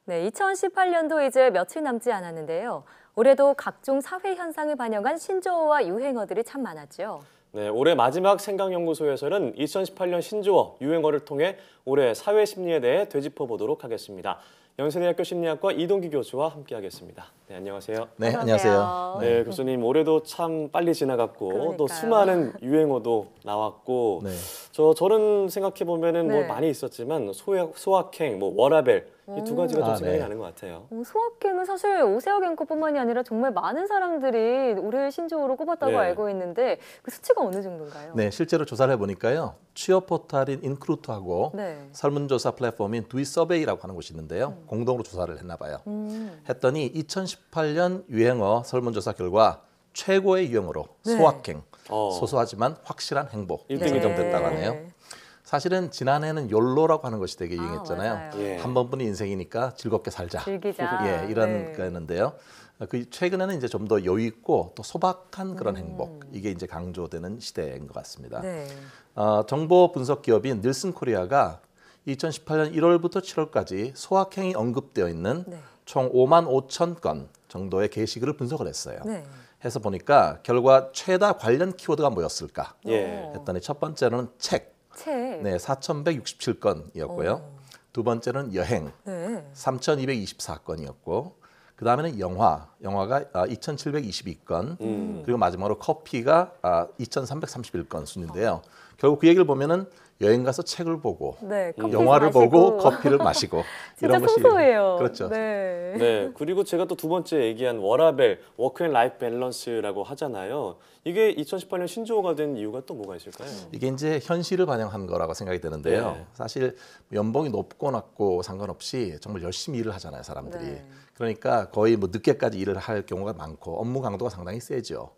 네, 2018년도 이제 며칠 남지 않았는데요. 올해도 각종 사회 현상을 반영한 신조어와 유행어들이 참 많았죠. 네, 올해 마지막 생각연구소에서는 2018년 신조어, 유행어를 통해 올해 사회 심리에 대해 되짚어 보도록 하겠습니다. 연세대학교 심리학과 이동기 교수와 함께하겠습니다. 네, 안녕하세요. 네, 안녕하세요. 네, 교수님 올해도 참 빨리 지나갔고 그러니까요. 또 수많은 유행어도 나왔고 네. 저는 생각해 보면은 뭐 네. 많이 있었지만 소확행, 뭐 워라벨 이 두 가지가 좀 생각이 네. 나는 것 같아요. 소확행은 사실 오세혁 앵커뿐만이 아니라 정말 많은 사람들이 올해의 신조어로 꼽았다고 네. 알고 있는데 그 수치가 어느 정도인가요? 네, 실제로 조사를 해보니까요. 취업 포털인 인크루트하고 네. 설문조사 플랫폼인 두이서베이라고 하는 곳이 있는데요. 공동으로 조사를 했나 봐요. 했더니 2018년 유행어 설문조사 결과 최고의 유행어로 네. 소확행, 어. 소소하지만 확실한 행복 이 일등이 지정됐다고 하네요. 사실은 지난해는 욜로라고 하는 것이 되게 유행했잖아요. 맞아요. 예. 한 번뿐인 인생이니까 즐겁게 살자. 즐기자. 예, 이런 네. 거였는데요. 그 최근에는 이제 좀 더 여유 있고 또 소박한 그런 행복 이게 이제 강조되는 시대인 것 같습니다. 네. 정보 분석 기업인 닐슨 코리아가 2018년 1월부터 7월까지 소확행이 언급되어 있는 네. 총 5만 5천 건 정도의 게시글을 분석을 했어요. 네. 해서 보니까 결과 최다 관련 키워드가 뭐였을까 예. 했더니 첫 번째로는 책, 책. 네, 4,167건이었고요. 두 번째는 여행, 네. 3,224건이었고 그 다음에는 영화가 2,722건, 그리고 마지막으로 커피가 2,331건 순인데요. 결국 그 얘기를 보면은 여행 가서 책을 보고, 네, 커피 영화를 마시고. 보고 커피를 마시고 진짜 이런 것이 소소해요. 그렇죠. 네. 네, 그리고 제가 또 두 번째 얘기한 워라벨, 워크 앤 라이프 밸런스라고 하잖아요. 이게 2018년 신조어가 된 이유가 또 뭐가 있을까요? 이게 이제 현실을 반영한 거라고 생각이 드는데요. 네. 사실 연봉이 높고 낮고 상관없이 정말 열심히 일을 하잖아요, 사람들이. 네. 그러니까 거의 뭐 늦게까지 일을 할 경우가 많고 업무 강도가 상당히 세죠.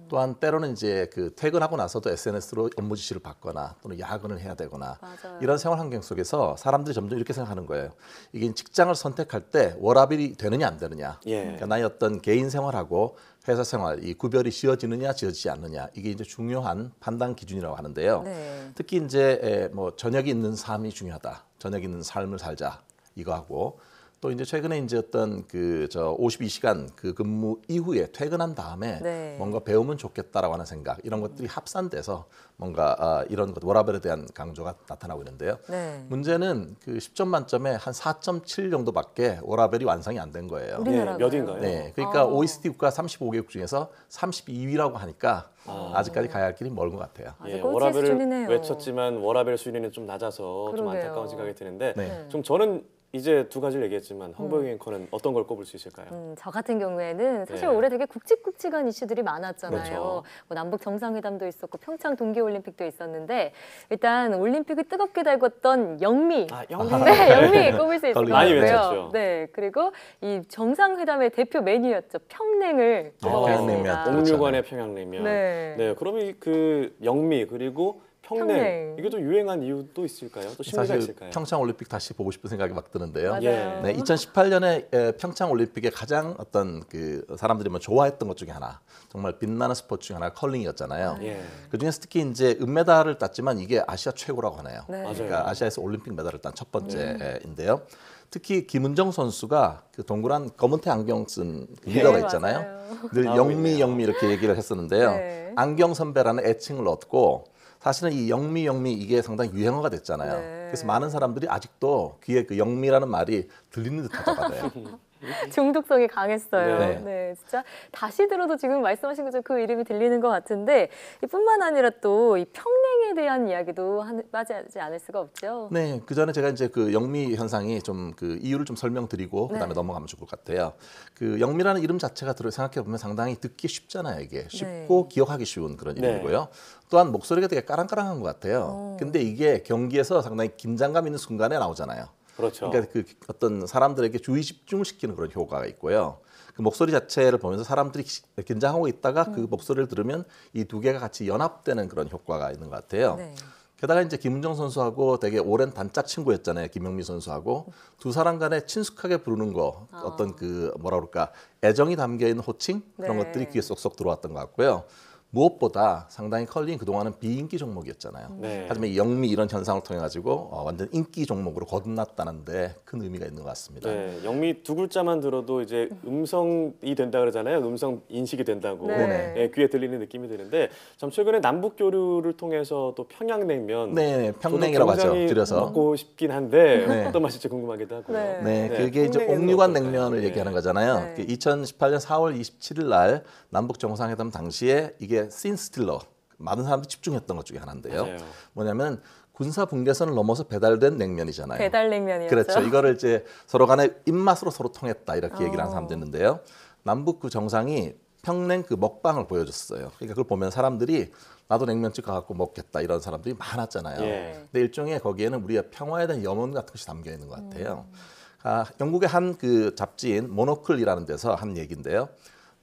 또한 때로는 이제 그 퇴근하고 나서도 SNS로 업무 지시를 받거나 또는 야근을 해야 되거나 맞아요. 이런 생활 환경 속에서 사람들이 점점 이렇게 생각하는 거예요. 이게 직장을 선택할 때 워라밸이 되느냐 안 되느냐. 예. 그러니까 나의 어떤 개인 생활하고 회사 생활 이 구별이 지어지느냐 지어지지 않느냐 이게 이제 중요한 판단 기준이라고 하는데요. 네. 특히 이제 뭐 저녁이 있는 삶이 중요하다. 저녁 있는 삶을 살자 이거 하고 또 이제 최근에 이제 어떤 그 52시간 그 근무 이후에 퇴근한 다음에 네. 뭔가 배우면 좋겠다라고 하는 생각 이런 것들이 합산돼서 뭔가 이런 것 워라밸에 대한 강조가 나타나고 있는데요. 네. 문제는 그 10점 만점에 한 4.7 정도밖에 워라밸이 완성이 안 된 거예요. 우리나라가요? 몇인가요? 네, 그러니까 OECD 국가 35개국 중에서 32위라고 하니까 아직까지 가야 할 길이 멀은 것 같아요. 아직 예, 꼴찌 워라벨을 수준이네요. 외쳤지만 워라벨 수준이 좀 낮아서 좀 그러게요. 안타까운 생각이 드는데 네. 좀 저는 이제 두 가지를 얘기했지만 황보영 앵커는 어떤 걸 꼽을 수 있을까요? 저 같은 경우에는 사실 네. 올해 되게 굵직굵직한 이슈들이 많았잖아요. 그렇죠. 뭐 남북 정상회담도 있었고 평창 동계올림픽도 있었는데 일단 올림픽을 뜨겁게 달궜던 영미. 영미. 네, 영미 꼽을 수 있을 것 많이 같고요. 외쳤죠. 네, 그리고 이 정상회담의 대표 메뉴였죠. 평냉을 평냉면. 꼽아봤습니다. 옥류관의 평양냉면. 네. 그러면 그 영미 그리고 평냉 평냉. 이게 또 유행한 이유도 있을까요? 또 심리가 사실 있을까요? 평창 올림픽 다시 보고 싶은 생각이 막 드는데요. 맞아요. 예. 네, 2018년에 평창 올림픽에 가장 어떤 그 사람들이 뭐 좋아했던 것 중에 하나, 정말 빛나는 스포츠 중에 하나가 컬링이었잖아요. 예. 그 중에서 특히 이제 은메달을 땄지만 이게 아시아 최고라고 하네요. 네. 그러니까 맞아요. 아시아에서 올림픽 메달을 딴 첫 번째인데요. 특히 김은정 선수가 그 동그란 검은테 안경 쓴 그 리더가 네, 있잖아요. 맞아요. 늘 아, 영미 있네요. 영미 이렇게 얘기를 했었는데요. 네. 안경 선배라는 애칭을 얻고 사실은 이 영미 이게 상당히 유행어가 됐잖아요. 네. 그래서 많은 사람들이 아직도 귀에 그 영미라는 말이 들리는 듯하다고 하네요. 중독성이 강했어요. 네. 네, 진짜 다시 들어도 지금 말씀하신 것처럼 그 이름이 들리는 것 같은데 이뿐만 아니라 또 이 평냉에 대한 이야기도 빠지지 않을 수가 없죠. 네, 그 전에 제가 이제 그 영미 현상이 좀 그 이유를 좀 설명드리고 그다음에 네. 넘어가면 좋을 것 같아요. 그 영미라는 이름 자체가 생각해 보면 상당히 듣기 쉽잖아요. 이게 쉽고 기억하기 쉬운 그런 네. 이름이고요. 또한 목소리가 되게 까랑까랑한 것 같아요. 근데 이게 경기에서 상당히 긴장감 있는 순간에 나오잖아요. 그렇죠. 그러니까 그 어떤 사람들에게 주의 집중을 시키는 그런 효과가 있고요. 그 목소리 자체를 보면서 사람들이 긴장하고 있다가 그 목소리를 들으면 이 두 개가 같이 연합되는 그런 효과가 있는 것 같아요. 네. 게다가 이제 김은정 선수하고 되게 오랜 단짝 친구였잖아요. 김영미 선수하고 두 사람 간에 친숙하게 부르는 거 어떤 그 뭐라 그럴까 애정이 담겨 있는 호칭 그런 네. 것들이 귀에 쏙쏙 들어왔던 것 같고요. 무엇보다 상당히 컬링 그동안은 비인기 종목이었잖아요. 네. 하지만 이 영미 이런 현상을 통해 가지고 완전 인기 종목으로 거듭났다는데 큰 의미가 있는 것 같습니다. 네, 영미 두 글자만 들어도 이제 음성이 된다 그러잖아요. 음성 인식이 된다고 네. 네, 귀에 들리는 느낌이 드는데 참 최근에 남북 교류를 통해서 또 평양냉면 네, 저도 평냉이라고 하죠. 굉장히 줄여서. 먹고 싶긴 한데 네. 어떤 맛일지 궁금하기도 하고요. 네. 네, 네, 그게 이제 평냉에는 옥류관 어떨까요? 냉면을 네. 얘기하는 거잖아요. 네. 그 2018년 4월 27일 날 남북 정상회담 당시에 이게 씬스틸러 많은 사람들이 집중했던 것 중에 하나인데요. 맞아요. 뭐냐면 군사 분계선을 넘어서 배달된 냉면이잖아요. 배달냉면이었죠. 그렇죠. 이거를 이제 서로 간에 입맛으로 서로 통했다 이렇게 얘기를 하는 어. 사람도 있는데요. 남북 그 정상이 평냉 그 먹방을 보여줬어요. 그러니까 그걸 보면 사람들이 나도 냉면집 가갖고 먹겠다 이런 사람들이 많았잖아요. 예. 근데 일종의 거기에는 우리의 평화에 대한 염원 같은 것이 담겨 있는 것 같아요. 영국의 한 그 잡지인 모노클이라는 데서 한 얘기인데요.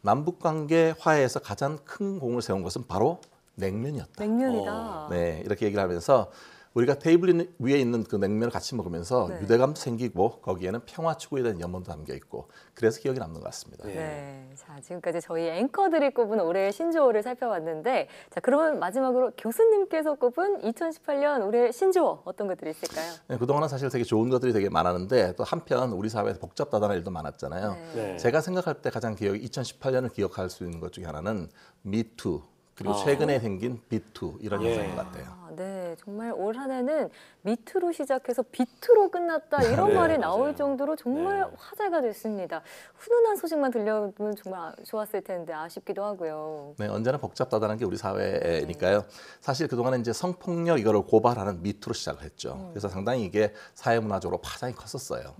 남북 관계 화해에서 가장 큰 공을 세운 것은 바로 냉면이었다. 냉면이다. 네, 이렇게 얘기를 하면서 우리가 테이블 위에 있는 그 냉면을 같이 먹으면서 네. 유대감도 생기고 거기에는 평화 추구에 대한 염원도 담겨 있고 그래서 기억이 남는 것 같습니다. 네. 네. 자, 지금까지 저희 앵커들이 꼽은 올해의 신조어를 살펴봤는데, 자, 그러면 마지막으로 교수님께서 꼽은 2018년 올해의 신조어 어떤 것들이 있을까요? 네, 그동안은 사실 되게 좋은 것들이 되게 많았는데 또 한편 우리 사회에서 복잡다단한 일도 많았잖아요. 네. 제가 생각할 때 가장 2018년을 기억할 수 있는 것 중에 하나는 미투 그리고 최근에 생긴 비투 이런 예. 현상인 것 같아요. 네, 정말 올 한 해는 미투로 시작해서 비투로 끝났다 이런 네, 말이 맞아요. 나올 정도로 정말 네. 화제가 됐습니다. 훈훈한 소식만 들려오면 정말 좋았을 텐데 아쉽기도 하고요. 네, 언제나 복잡다단한 게 우리 사회니까요. 사실 그동안에 이제 성폭력 이거를 고발하는 미투로 시작을 했죠. 그래서 상당히 이게 사회문화적으로 파장이 컸었어요.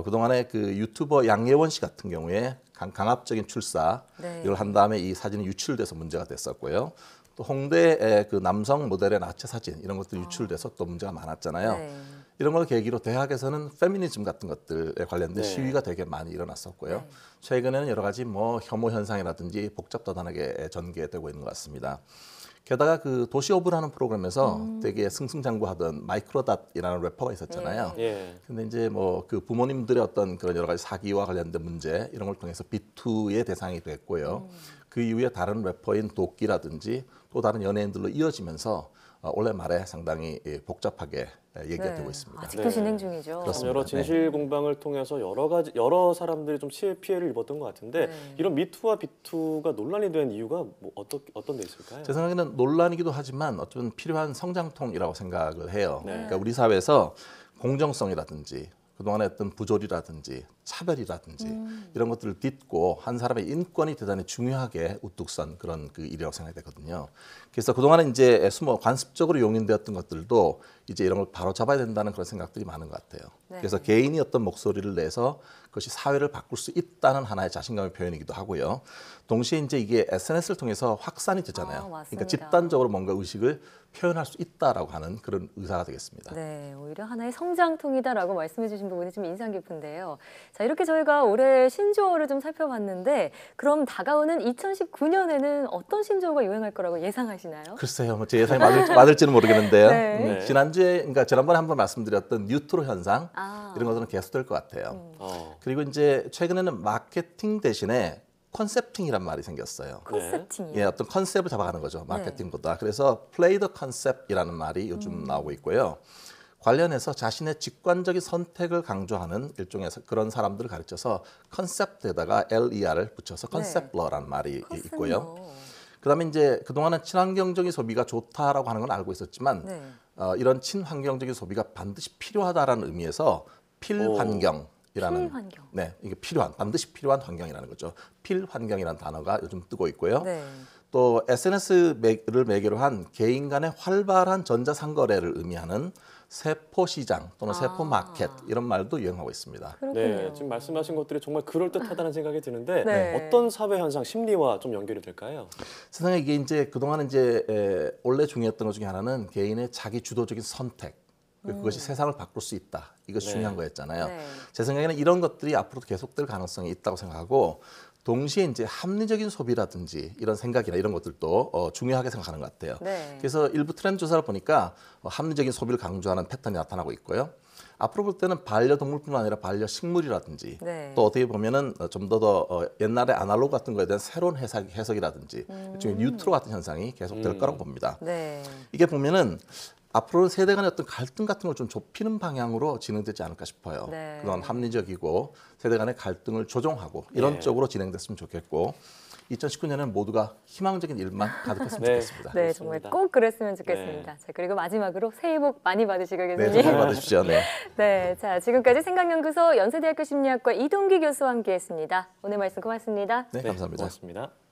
그동안에 그 유튜버 양예원 씨 같은 경우에 강압적인 출사 네. 이걸 한 다음에 이 사진이 유출돼서 문제가 됐었고요. 또 홍대의 그 남성 모델의 나체 사진 이런 것도 유출돼서 또 문제가 많았잖아요. 네. 이런 걸 계기로 대학에서는 페미니즘 같은 것들에 관련된 네. 시위가 되게 많이 일어났었고요. 네. 최근에는 여러 가지 뭐 혐오 현상이라든지 복잡다단하게 전개되고 있는 것 같습니다. 게다가 그 도시오브라는 프로그램에서 되게 승승장구하던 마이크로닷이라는 래퍼가 있었잖아요. 예. 근데 이제 뭐 그 부모님들의 어떤 그런 여러 가지 사기와 관련된 문제 이런 걸 통해서 비투의 대상이 됐고요. 그 이후에 다른 래퍼인 도끼라든지 또 다른 연예인들로 이어지면서 올해 말에 상당히 복잡하게 얘기가 네. 되고 있습니다. 아직도 네. 진행 중이죠. 참 그렇습니다. 여러 진실 공방을 통해서 여러 사람들이 좀 피해를 입었던 것 같은데 네. 이런 미투와 비투가 논란이 된 이유가 뭐 어떤 데 있을까요? 제 생각에는 논란이기도 하지만 어쩌면 필요한 성장통이라고 생각을 해요. 네. 그러니까 우리 사회에서 공정성이라든지 그동안에 어떤 부조리라든지 차별이라든지 이런 것들을 딛고 한 사람의 인권이 대단히 중요하게 우뚝 선 그런 그 일이라고 생각이 되거든요. 그래서 그동안에 이제 관습적으로 용인되었던 것들도 이제 이런 걸 바로 잡아야 된다는 그런 생각들이 많은 것 같아요. 네. 그래서 개인이 어떤 목소리를 내서 그것이 사회를 바꿀 수 있다는 하나의 자신감의 표현이기도 하고요. 동시에 이제 이게 SNS를 통해서 확산이 되잖아요. 맞습니다. 그러니까 집단적으로 뭔가 의식을 표현할 수 있다라고 하는 그런 의사가 되겠습니다. 네, 오히려 하나의 성장통이다라고 말씀해 주신 부분이 좀 인상 깊은데요. 자, 이렇게 저희가 올해 신조어를 좀 살펴봤는데 그럼 다가오는 2019년에는 어떤 신조어가 유행할 거라고 예상하시나요? 글쎄요, 제 예상이 맞을지는 모르겠는데요. 네. 네. 그러니까 지난번에 한번 말씀드렸던 뉴트로 현상 아. 이런 것들은 계속될 것 같아요. 어. 그리고 이제 최근에는 마케팅 대신에 컨셉팅이란 말이 생겼어요. 컨셉팅이요. 예, 어떤 컨셉을 잡아가는 거죠. 마케팅보다. 그래서 play the concept이라는 말이 요즘 나오고 있고요. 관련해서 자신의 직관적인 선택을 강조하는 일종의 그런 사람들을 가르쳐서 컨셉트에다가 LER을 붙여서 컨셉러라는 말이 있고요. 그다음에 이제 그동안은 친환경적인 소비가 좋다라고 하는 건 알고 있었지만 네. 이런 친환경적인 소비가 반드시 필요하다라는 의미에서 필환경이라는 필환경. 네, 이게 반드시 필요한 환경이라는 거죠. 필환경이라는 단어가 요즘 뜨고 있고요. 네. 또 SNS를 매개로 한 개인 간의 활발한 전자상거래를 의미하는 세포시장 또는 세포마켓 이런 말도 유행하고 있습니다. 그렇군요. 네, 지금 말씀하신 것들이 정말 그럴듯하다는 생각이 드는데 네. 어떤 사회 현상, 심리와 좀 연결이 될까요? 세상에 이게 이제 그동안 이제 원래 중요했던 것 중에 하나는 개인의 자기 주도적인 선택. 그것이 세상을 바꿀 수 있다. 이것이 네. 중요한 거였잖아요. 네. 제 생각에는 이런 것들이 앞으로도 계속될 가능성이 있다고 생각하고 동시에 이제 합리적인 소비라든지 이런 생각이나 이런 것들도 중요하게 생각하는 것 같아요. 네. 그래서 일부 트렌드 조사를 보니까 합리적인 소비를 강조하는 패턴이 나타나고 있고요. 앞으로 볼 때는 반려동물뿐만 아니라 반려식물이라든지 네. 또 어떻게 보면은 좀 더 옛날의 아날로그 같은 거에 대한 새로운 해석이라든지 일종의 뉴트로 같은 현상이 계속될 거라고 봅니다. 네. 이게 보면은 앞으로 세대 간의 어떤 갈등 같은 걸 좀 좁히는 방향으로 진행되지 않을까 싶어요. 네. 그건 합리적이고 세대 간의 갈등을 조정하고 이런 네. 쪽으로 진행됐으면 좋겠고 2019년에는 모두가 희망적인 일만 가득했으면 네. 좋겠습니다. 네, 정말 그렇습니다. 꼭 그랬으면 좋겠습니다. 자, 그리고 마지막으로 새해 복 많이 받으시고 네, 교수님. 잘 받으십시오. 네. 네, 자, 지금까지 생각연구소 연세대학교 심리학과 이동기 교수와 함께했습니다. 오늘 말씀 고맙습니다. 네, 감사합니다. 고맙습니다.